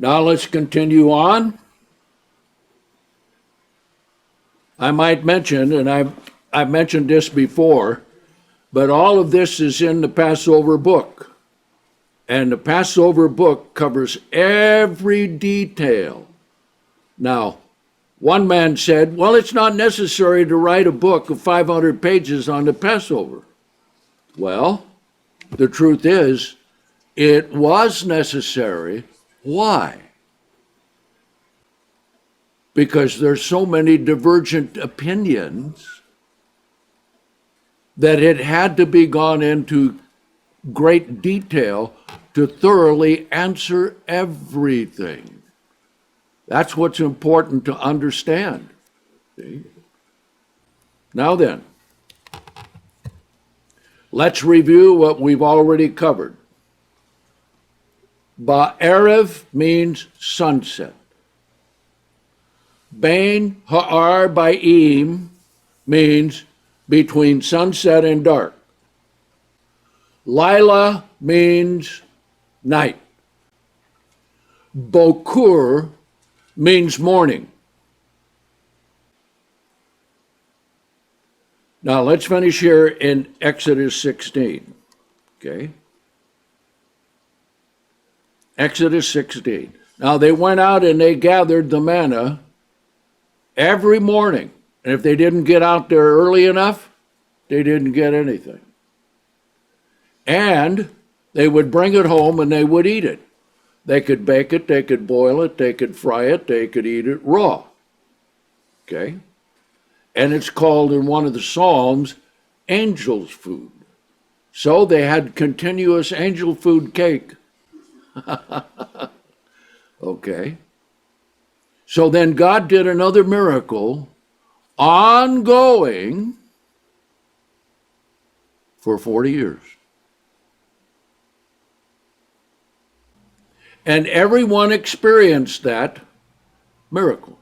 Now let's continue on. I might mention, and I've mentioned this before, but all of this is in the Passover book. And the Passover book covers every detail. Now, one man said, well, it's not necessary to write a book of 500 pages on the Passover. Well, the truth is, it was necessary. Why? Because there's so many divergent opinions that it had to be gone into great detail to thoroughly answer everything. That's what's important to understand. See? Now then, let's review what we've already covered. Erev means sunset. Bain arbayim means between sunset and dark. Laylah means night. Boquer means morning. Now let's finish here in Exodus 16. Okay? Exodus 16. Now they went out and they gathered the manna every morning. And if they didn't get out there early enough, they didn't get anything. And they would bring it home and they would eat it. They could bake it, they could boil it, they could fry it, they could eat it raw. Okay? And it's called in one of the Psalms, angel's food. So they had continuous angel food cake. Okay. So then God did another miracle, ongoing, for 40 years. And everyone experienced that miracle.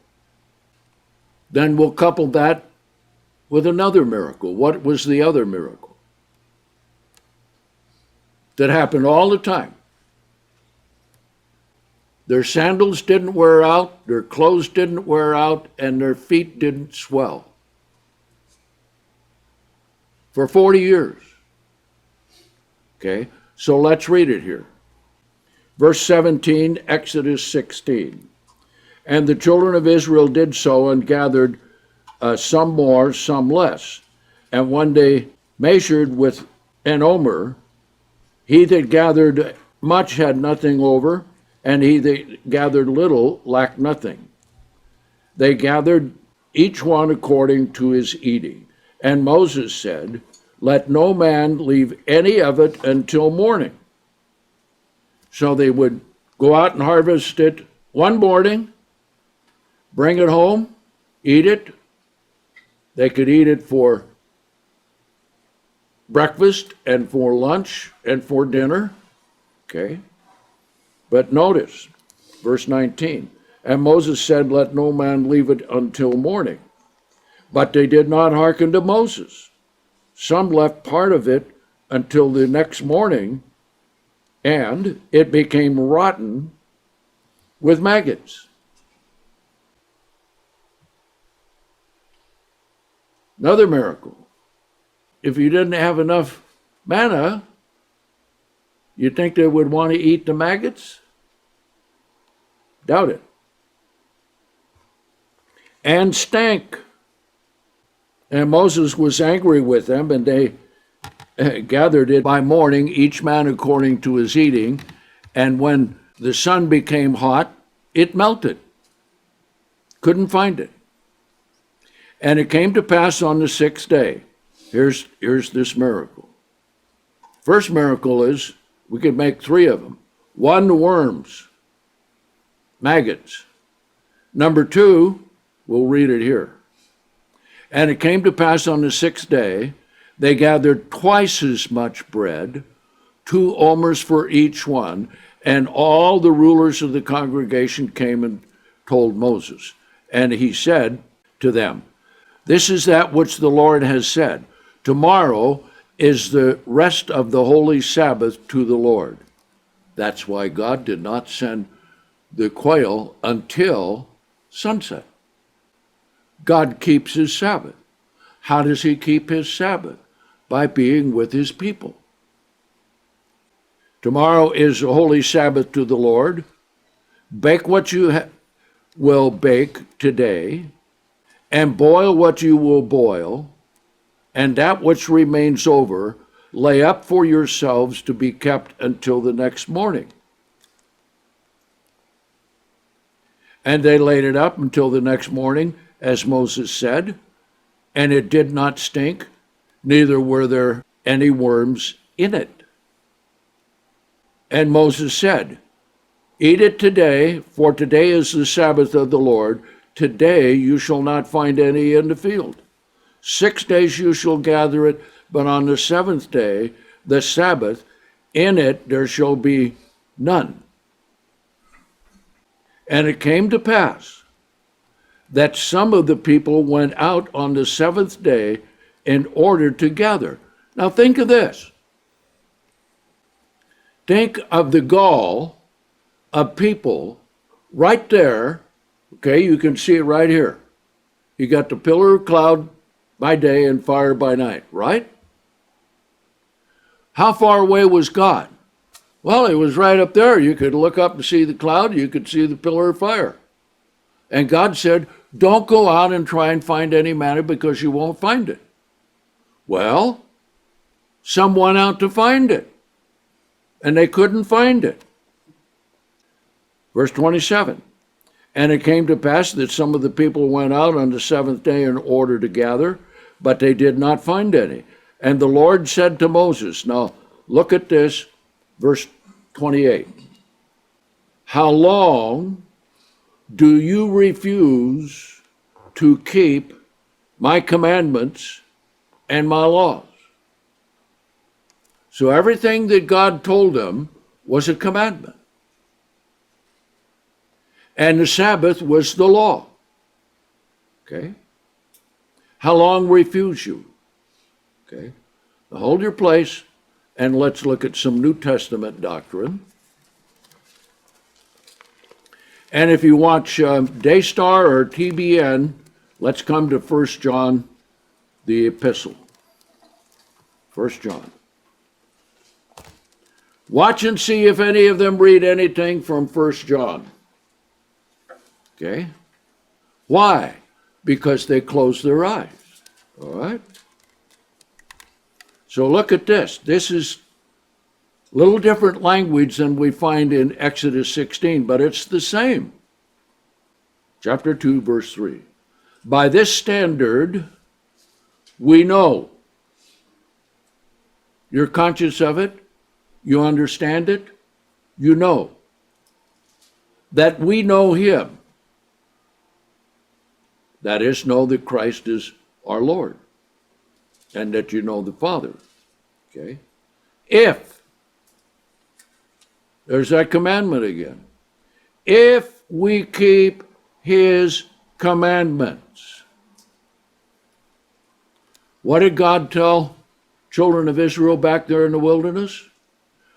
Then we'll couple that with another miracle. What was the other miracle? That happened all the time. Their sandals didn't wear out, their clothes didn't wear out, and their feet didn't swell. For 40 years. Okay, so let's read it here. Verse 17, Exodus 16. And the children of Israel did so and gathered some more, some less. And when they measured with an omer, he that gathered much had nothing over, and he that gathered little lacked nothing. They gathered each one according to his eating. And Moses said, let no man leave any of it until morning. So they would go out and harvest it one morning, bring it home, eat it. They could eat it for breakfast and for lunch and for dinner. Okay? But notice, verse 19, and Moses said, let no man leave it until morning. But they did not hearken to Moses. Some left part of it until the next morning, and it became rotten with maggots. Another miracle. If you didn't have enough manna, you think they would want to eat the maggots? Doubt it. And stank. And Moses was angry with them, and they gathered it by morning, each man according to his eating. And when the sun became hot, it melted. Couldn't find it. And it came to pass on the 6th day. Here's this miracle. First miracle is, we could make 3 of them. 1, the worms, maggots. Number 2, we'll read it here. And it came to pass on the 6th day, they gathered twice as much bread, 2 omers for each one, and all the rulers of the congregation came and told Moses. And he said to them, this is that which the Lord has said. Tomorrow is the rest of the holy Sabbath to the Lord. That's why God did not send the quail until sunset. God keeps his Sabbath. How does he keep his Sabbath? By being with his people. Tomorrow is a holy Sabbath to the Lord. Bake what you will bake today, and boil what you will boil, and that which remains over, lay up for yourselves to be kept until the next morning. And they laid it up until the next morning, as Moses said, and it did not stink, neither were there any worms in it. And Moses said, eat it today, for today is the Sabbath of the Lord. Today you shall not find any in the field. 6 days you shall gather it, but on the seventh day, the Sabbath, in it there shall be none. And it came to pass that some of the people went out on the seventh day in order to gather. Now think of this. Think of the gall of people right there. Okay, you can see it right here. You got the pillar of cloud by day and fire by night, right? How far away was God? Well, it was right up there. You could look up and see the cloud. You could see the pillar of fire. And God said, don't go out and try and find any manna because you won't find it. Well, some went out to find it, and they couldn't find it. Verse 27, and it came to pass that some of the people went out on the seventh day in order to gather, but they did not find any. And the Lord said to Moses, now look at this, verse 28. How long do you refuse to keep my commandments and my laws? So everything that God told them was a commandment. And the Sabbath was the law. Okay? How long refuse you? Okay? Now hold your place and let's look at some New Testament doctrine. And if you watch Daystar or TBN, let's come to 1 John, the epistle. 1 John. Watch and see if any of them read anything from 1 John. Okay? Why? Because they close their eyes. All right? So look at this. This is a little different language than we find in Exodus 16, but it's the same. Chapter 2, verse 3. By this standard, we know. You're conscious of it. You understand it. You know. That we know him. That is, know that Christ is our Lord. And that you know the Father. Okay? If, there's that commandment again. If we keep his commandments. What did God tell children of Israel back there in the wilderness?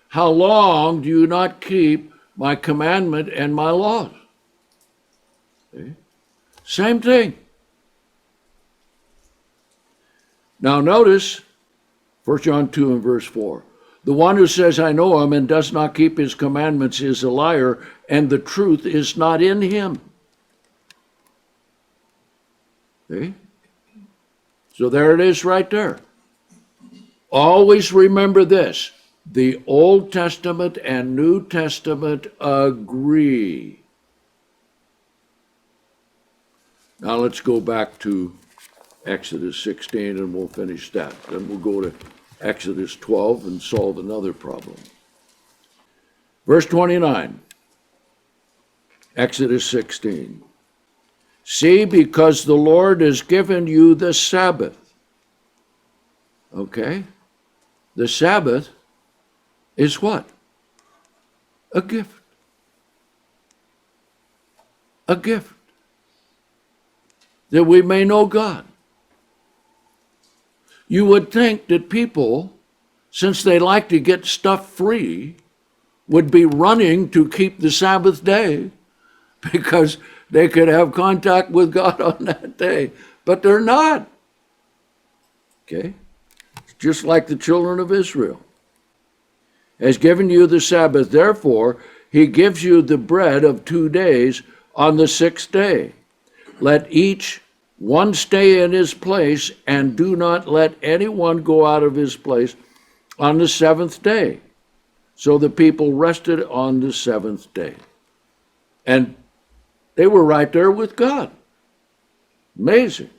How long do you not keep my commandment and my laws? Okay? Same thing. Now notice 1 John 2 and verse 4. The one who says, I know him, and does not keep his commandments is a liar, and the truth is not in him. See? So there it is right there. Always remember this. The Old Testament and New Testament agree. Now let's go back to Exodus 16 and we'll finish that. Then we'll go to Exodus 12 and solve another problem. Verse 29, Exodus 16. See, because the Lord has given you the Sabbath. Okay? The Sabbath is what? A gift. A gift. That we may know God. You would think that people, since they like to get stuff free, would be running to keep the Sabbath day because they could have contact with God on that day, but they're not. Okay? It's just like the children of Israel. Has given you the Sabbath, therefore, he gives you the bread of 2 days on the 6th day. Let each one stay in his place, and do not let anyone go out of his place on the 7th day. So the people rested on the 7th day. And they were right there with God. Amazing.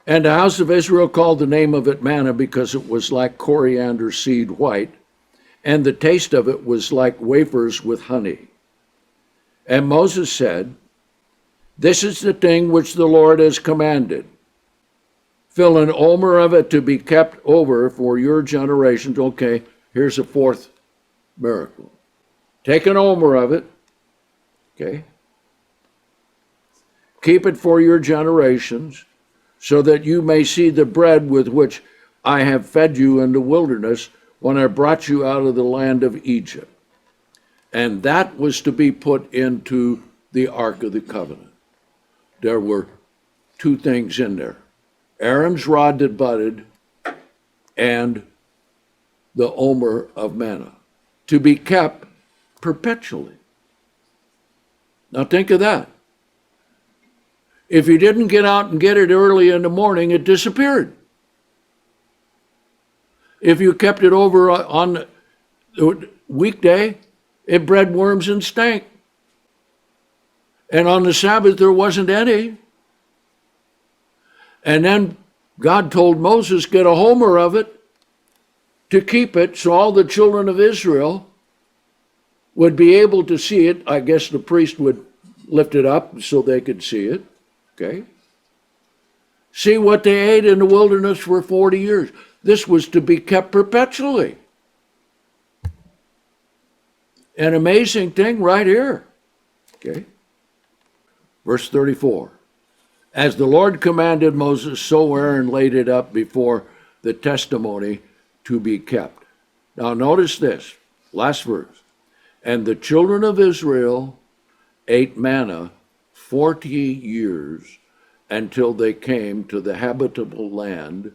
And the house of Israel called the name of it manna, because it was like coriander seed white, and the taste of it was like wafers with honey. And Moses said, this is the thing which the Lord has commanded. Fill an omer of it to be kept over for your generations. Okay, here's a fourth miracle. Take an omer of it, okay? Keep it for your generations, so that you may see the bread with which I have fed you in the wilderness when I brought you out of the land of Egypt. And that was to be put into the Ark of the Covenant. There were 2 things in there: Aaron's rod that budded and the omer of manna, to be kept perpetually. Now think of that. If you didn't get out and get it early in the morning, it disappeared. If you kept it over on the weekday, it bred worms and stank. And on the Sabbath, there wasn't any. And then God told Moses, get a homer of it to keep it, so all the children of Israel would be able to see it. I guess the priest would lift it up so they could see it. Okay? See what they ate in the wilderness for 40 years. This was to be kept perpetually. An amazing thing right here. Okay? Verse 34. As the Lord commanded Moses, so Aaron laid it up before the testimony to be kept. Now notice this, last verse. And the children of Israel ate manna 40 years until they came to the habitable land.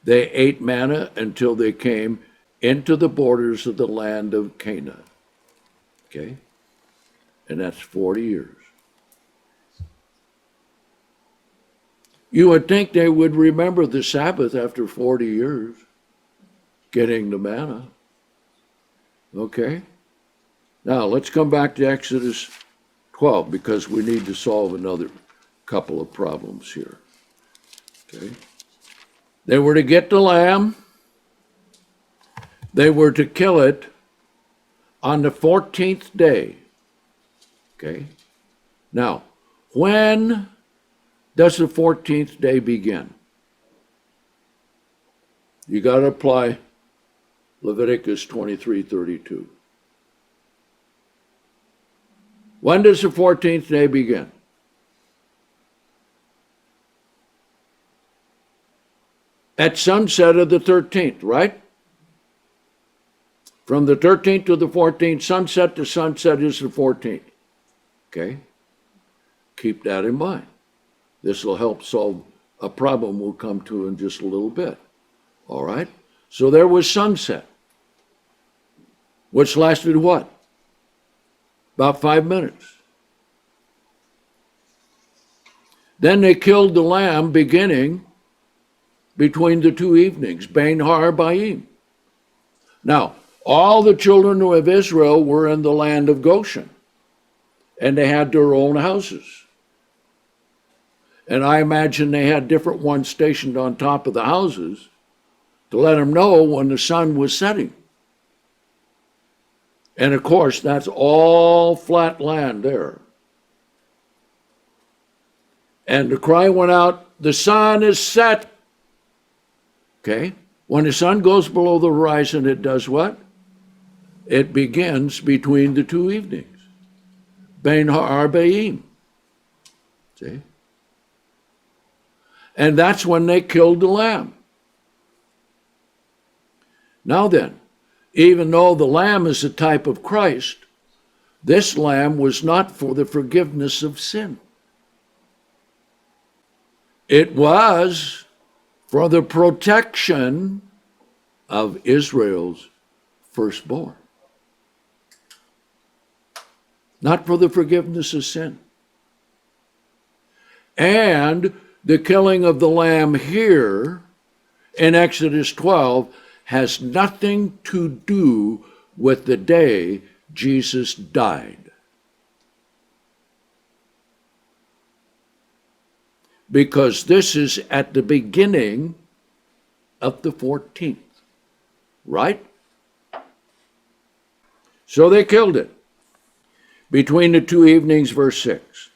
They ate manna until they came into the borders of the land of Canaan. Okay? And that's 40 years. You would think they would remember the Sabbath after 40 years, getting the manna. Okay? Now, let's come back to Exodus 12, because we need to solve another couple of problems here. Okay? They were to get the lamb. They were to kill it on the 14th day. Okay? Now, when does the 14th day begin? You got to apply Leviticus 23:32. When does the 14th day begin? At sunset of the 13th, right? From the 13th to the 14th, sunset to sunset is the 14th. Okay? Keep that in mind. This will help solve a problem we'll come to in just a little bit. All right? So there was sunset, which lasted what? About 5 minutes. Then they killed the lamb beginning between the 2 evenings, Bain arbayim. Now, all the children of Israel were in the land of Goshen, and they had their own houses. And I imagine they had different ones stationed on top of the houses to let them know when the sun was setting. And of course, that's all flat land there. And the cry went out, the sun is set. Okay? When the sun goes below the horizon, it does what? It begins between the 2 evenings. Bain arbayim. See? And that's when they killed the lamb. Now then, even though the lamb is a type of Christ, This lamb was not for the forgiveness of sin. It was for the protection of Israel's firstborn, not for the forgiveness of sin. And the killing of the lamb here in Exodus 12 has nothing to do with the day Jesus died. Because this is at the beginning of the 14th, right? So they killed it between the two evenings, verse 6.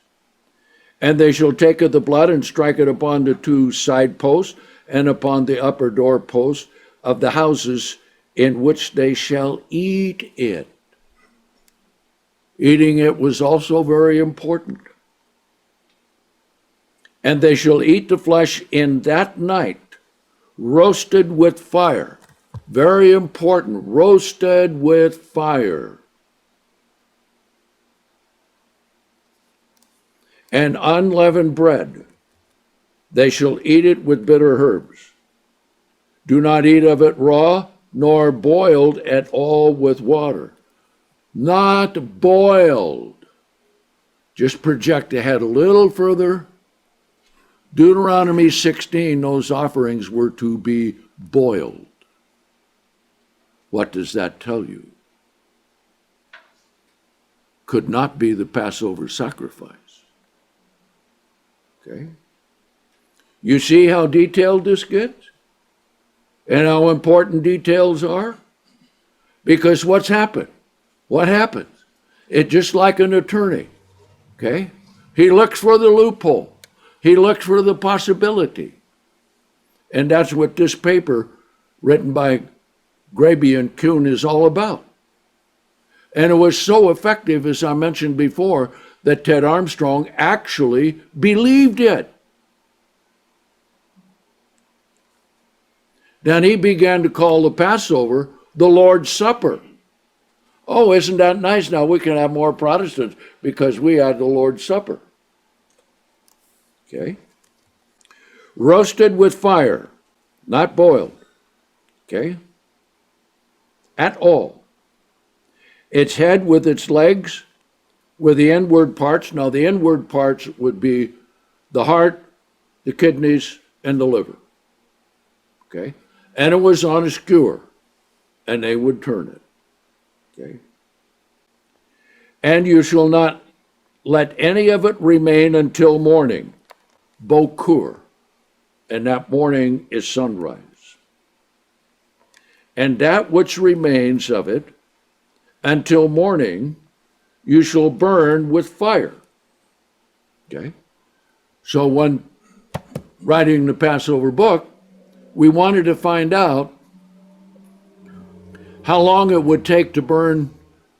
And they shall take of the blood and strike it upon the two side posts and upon the upper door posts of the houses in which they shall eat it. Eating it was also very important. And they shall eat the flesh in that night, roasted with fire. Very important, roasted with fire. And unleavened bread, they shall eat it with bitter herbs. Do not eat of it raw, nor boiled at all with water. Not boiled. Just project ahead a little further. Deuteronomy 16, those offerings were to be boiled. What does that tell you? Could not be the Passover sacrifice. Okay? You see how detailed this gets? And how important details are? Because what's happened? What happens? It's just like an attorney. Okay? He looks for the loophole. He looks for the possibility. And that's what this paper written by Graby and Kuhn is all about. And it was so effective, as I mentioned before, that Ted Armstrong actually believed it. Then he began to call the Passover the Lord's Supper. Oh, isn't that nice? Now we can have more Protestants because we had the Lord's Supper. Okay? Roasted with fire, not boiled. Okay? At all. Its head with its legs, with the inward parts. Now the inward parts would be the heart, the kidneys, and the liver. Okay? And it was on a skewer, and they would turn it. Okay? And you shall not let any of it remain until morning, boquer, and that morning is sunrise. And that which remains of it until morning you shall burn with fire. Okay? So when writing the Passover book, we wanted to find out how long it would take to burn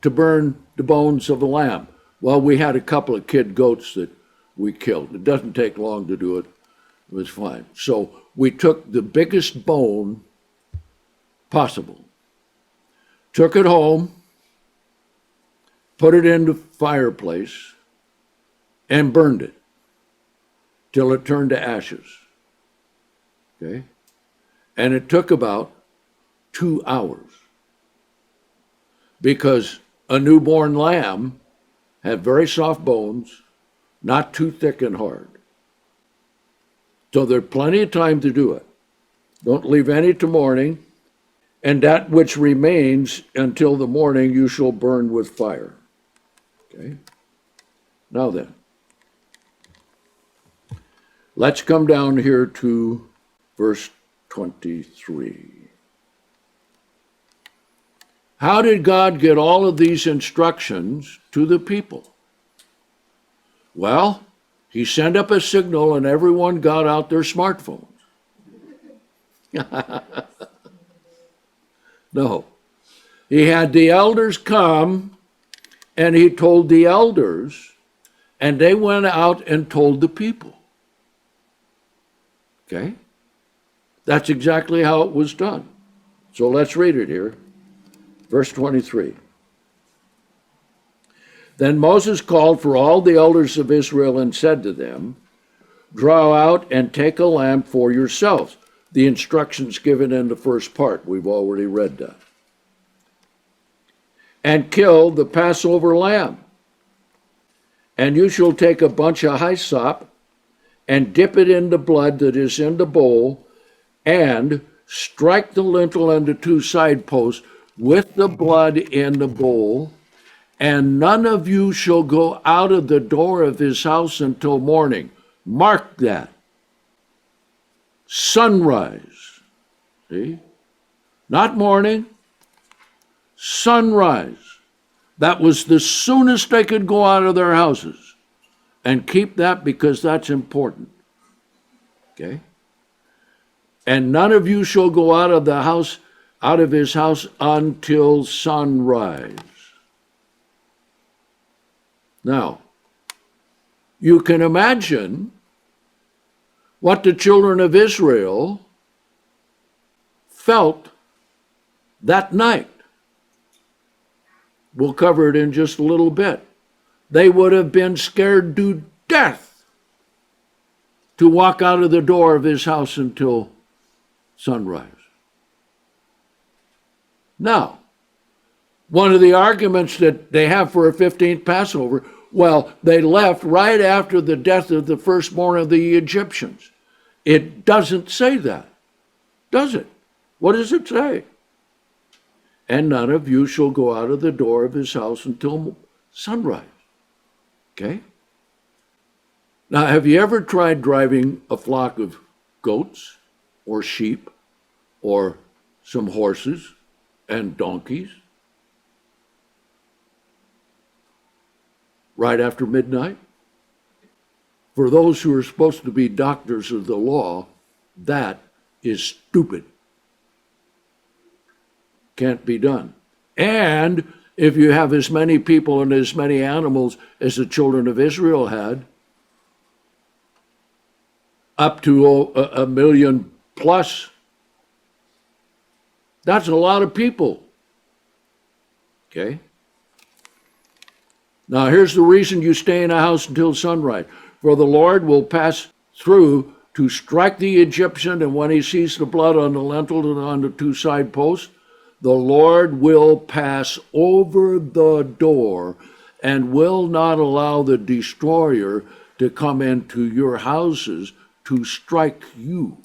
the bones of a lamb. Well, we had a couple of kid goats that we killed. It doesn't take long to do it. It was fine. So we took the biggest bone possible, took it home, put it in the fireplace, and burned it till it turned to ashes. Okay? And it took about 2 hours because a newborn lamb had very soft bones, not too thick and hard. So there's plenty of time to do it. Don't leave any to morning, and that which remains until the morning you shall burn with fire. Okay? Now then, let's come down here to verse 23. How did God get all of these instructions to the people? Well, he sent up a signal and everyone got out their smartphones. No. He had the elders come and he told the elders and they went out and told the people. Okay? That's exactly how it was done. So let's read it here. Verse 23. Then Moses called for all the elders of Israel and said to them, draw out and take a lamb for yourselves. The instructions given in the first part, we've already read that. And kill the Passover lamb. And you shall take a bunch of hyssop and dip it in the blood that is in the bowl, and strike the lintel and the two side posts with the blood in the bowl, and none of you shall go out of the door of his house until morning. Mark that. Sunrise. See? Not morning. Sunrise. That was the soonest they could go out of their houses. And keep that because that's important. Okay? And none of you shall go out of the house, out of his house until sunrise. Now, you can imagine what the children of Israel felt that night. We'll cover it in just a little bit. They would have been scared to death to walk out of the door of his house until sunrise. Now, one of the arguments that they have for a 15th Passover, well, they left right after the death of the firstborn of the Egyptians. It doesn't say that, does it? What does it say? And none of you shall go out of the door of his house until sunrise. Okay? Now, have you ever tried driving a flock of goats or sheep or some horses and donkeys right after midnight? For those who are supposed to be doctors of the law, that is stupid. Can't be done. And if you have as many people and as many animals as the children of Israel had, up to a million plus, that's a lot of people. Okay? Now here's the reason you stay in a house until sunrise. For the Lord will pass through to strike the Egyptian, and when he sees the blood on the lintel and on the two side posts, the Lord will pass over the door and will not allow the destroyer to come into your houses to strike you.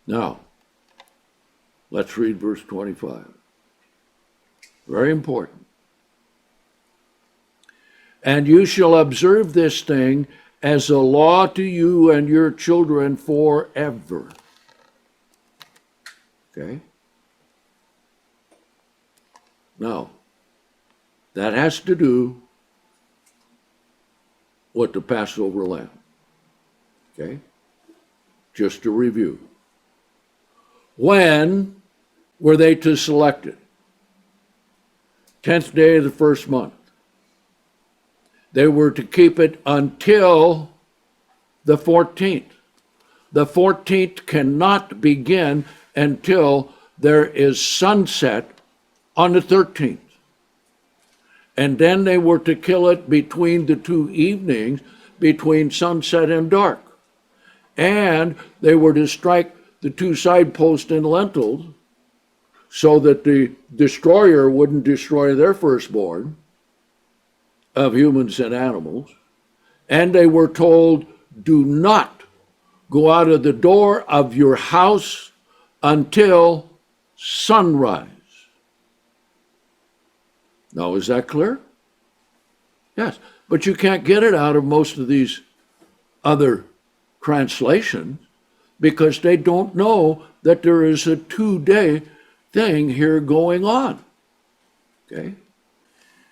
Now, let's read verse 25. Very important. And you shall observe this thing as a law to you and your children forever. Okay? Now, that has to do with the Passover Lamb. Okay? Just to review. When were they to select it? 10th day of the first month. They were to keep it until the 14th. The 14th cannot begin until there is sunset on the 13th. And then they were to kill it between the two evenings, between sunset and dark. And they were to strike the two side posts and lintels so that the destroyer wouldn't destroy their firstborn of humans and animals. And they were told, do not go out of the door of your house until sunrise. Now, is that clear? Yes, but you can't get it out of most of these other translations because they don't know that there is a 2-day thing here going on. Okay?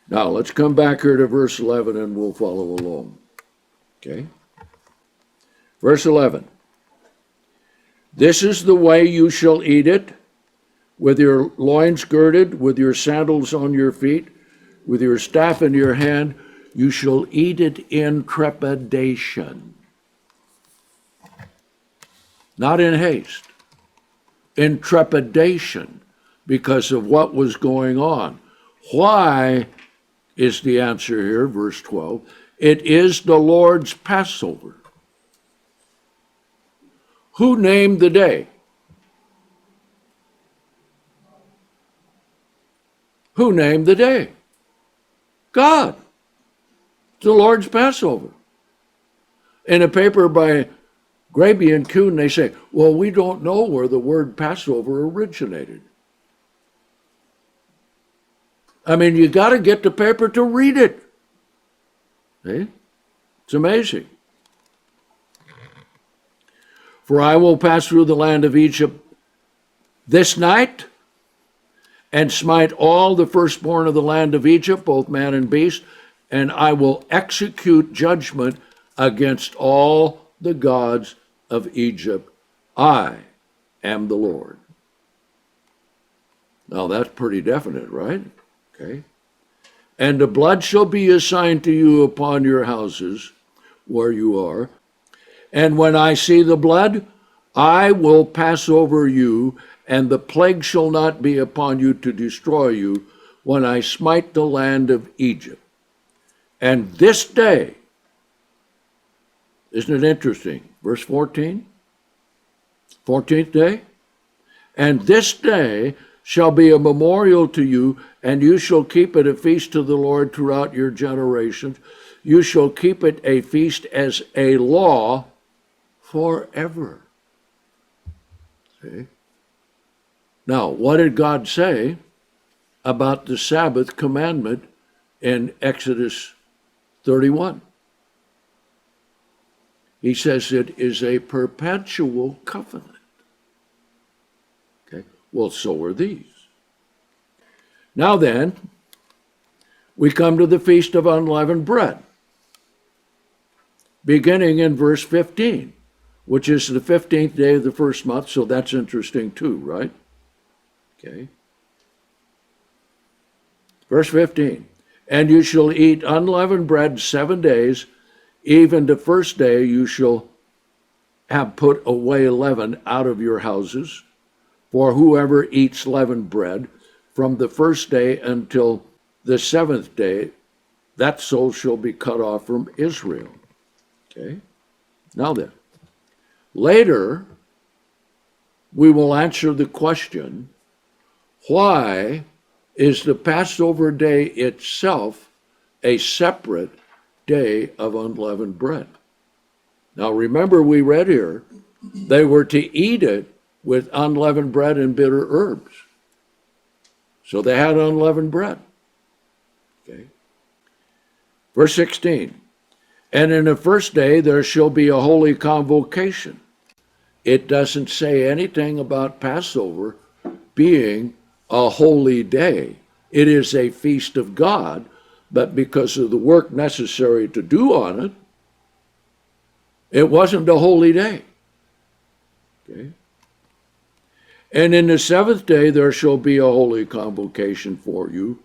Now, let's come back here to verse 11 and we'll follow along. Okay? Verse 11. This is the way you shall eat it, with your loins girded, with your sandals on your feet, with your staff in your hand. You shall eat it in trepidation. Not in haste. In trepidation. because of what was going on. Why is the answer here, verse 12? It is the Lord's Passover. Who named the day? Who named the day? God. It's the Lord's Passover. In a paper by Graby and Kuhn, they say, well, we don't know where the word Passover originated. I mean, you got to get the paper to read it. See? It's amazing. For I will pass through the land of Egypt this night, and smite all the firstborn of the land of Egypt, both man and beast, and I will execute judgment against all the gods of Egypt. I am the Lord. Now that's pretty definite, right? Okay. And the blood shall be assigned to you upon your houses where you are. And when I see the blood, I will pass over you, and the plague shall not be upon you to destroy you when I smite the land of Egypt. And this day, isn't it interesting? Verse 14, 14th day. And this day shall be a memorial to you, and you shall keep it a feast to the Lord throughout your generations. You shall keep it a feast as a law forever. See? Now, what did God say about the Sabbath commandment in Exodus 31? He says it is a perpetual covenant. Okay, well, so are these. Now then, we come to the Feast of Unleavened Bread, beginning in verse 15, which is the 15th day of the first month, so that's interesting too, right? Okay. Verse 15, and you shall eat unleavened bread 7 days, even the first day you shall have put away leaven out of your houses, for whoever eats leavened bread from the first day until the 7th day, that soul shall be cut off from Israel. Okay. Now then, later we will answer the question, why is the Passover day itself a separate day of unleavened bread? Now remember, we read here, they were to eat it with unleavened bread and bitter herbs. So they had unleavened bread. Okay. Verse 16, and in the first day there shall be a holy convocation. It doesn't say anything about Passover being a holy day. It is a feast of God, but because of the work necessary to do on it, it wasn't a holy day. Okay. And in the 7th day there shall be a holy convocation for you.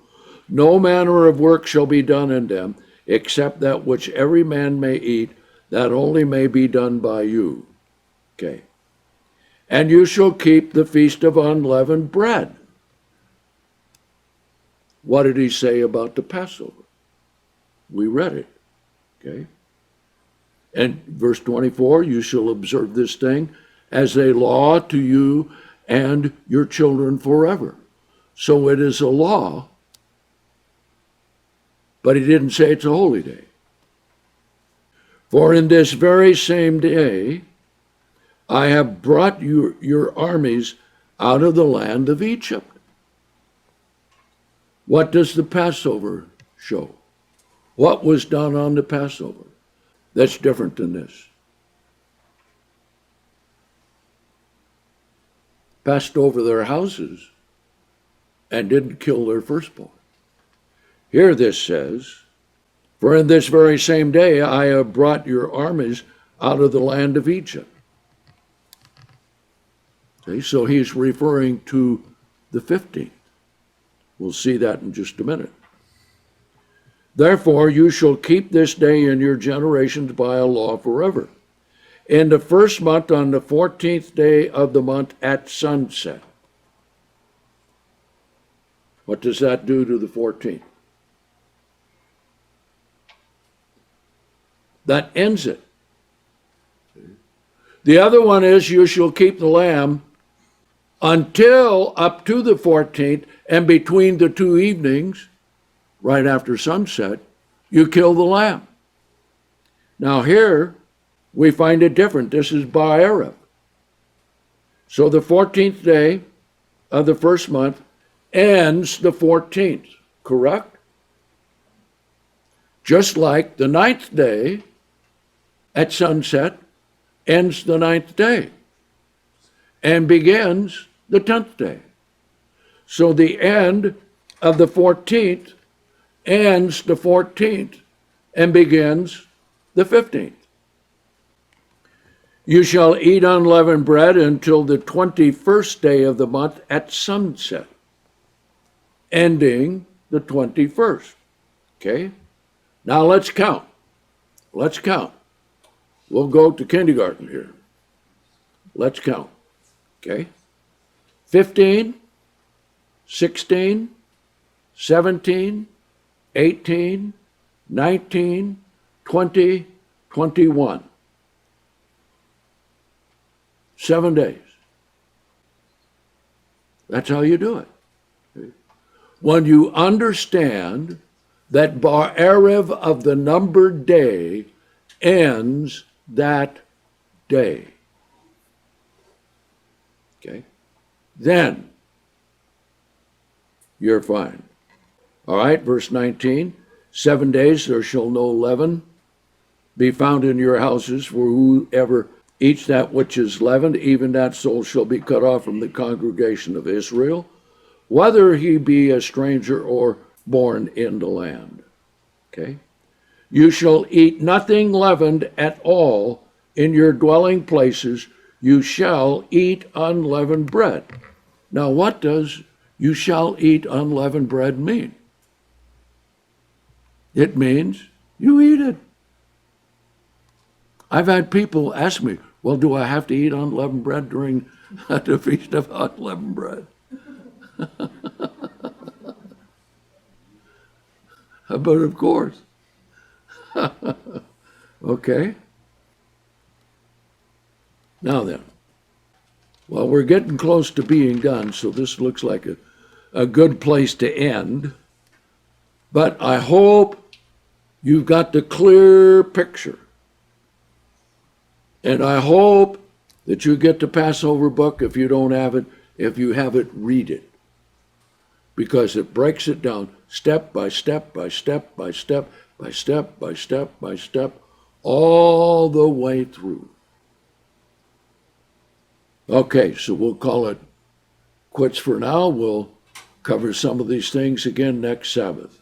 No manner of work shall be done in them, except that which every man may eat, that only may be done by you. Okay. And you shall keep the feast of unleavened bread. What did he say about the Passover? We read it. Okay. And verse 24, you shall observe this thing as a law to you and your children forever. So it is a law, but he didn't say it's a holy day. For in this very same day, I have brought your armies out of the land of Egypt. What does the Passover show? What was done on the Passover that's different than this? Passed over their houses and didn't kill their firstborn. Here this says, for in this very same day I have brought your armies out of the land of Egypt. Okay, so he's referring to the 15th. We'll see that in just a minute. Therefore, you shall keep this day in your generations by a law forever. In the first month, on the 14th day of the month at sunset. What does that do to the 14th? That ends it. The other one is you shall keep the lamb until up to the 14th, and between the two evenings, right after sunset, you kill the lamb. Now here, we find it different. This is erev. So the 14th day of the first month ends the 14th, correct? Just like the 9th day at sunset ends the 9th day and begins the 10th day. So the end of the 14th ends the 14th and begins the 15th. You shall eat unleavened bread until the 21st day of the month at sunset, ending the 21st. Okay? Now let's count. Let's count. We'll go to kindergarten here. Let's count. Okay? 15, 16, 17, 18, 19, 20, 21. 7 days. That's how you do it. When you understand that erev of the numbered day ends that day. Okay? Then you're fine. All right, verse 19. 7 days there shall no leaven be found in your houses, for whoever eats that which is leavened, even that soul shall be cut off from the congregation of Israel, whether he be a stranger or born in the land. Okay? You shall eat nothing leavened at all in your dwelling places. You shall eat unleavened bread. Now, what does you shall eat unleavened bread mean? It means you eat it. I've had people ask me, well, do I have to eat unleavened bread during the Feast of Unleavened Bread? But of course. Okay. Now then, well, we're getting close to being done, so this looks like a good place to end. But I hope you've got the clear picture. And I hope that you get the Passover book. If you don't have it, if you have it, read it. Because it breaks it down step by step by step by step by step by step by step, all the way through. Okay, so we'll call it quits for now. We'll cover some of these things again next Sabbath.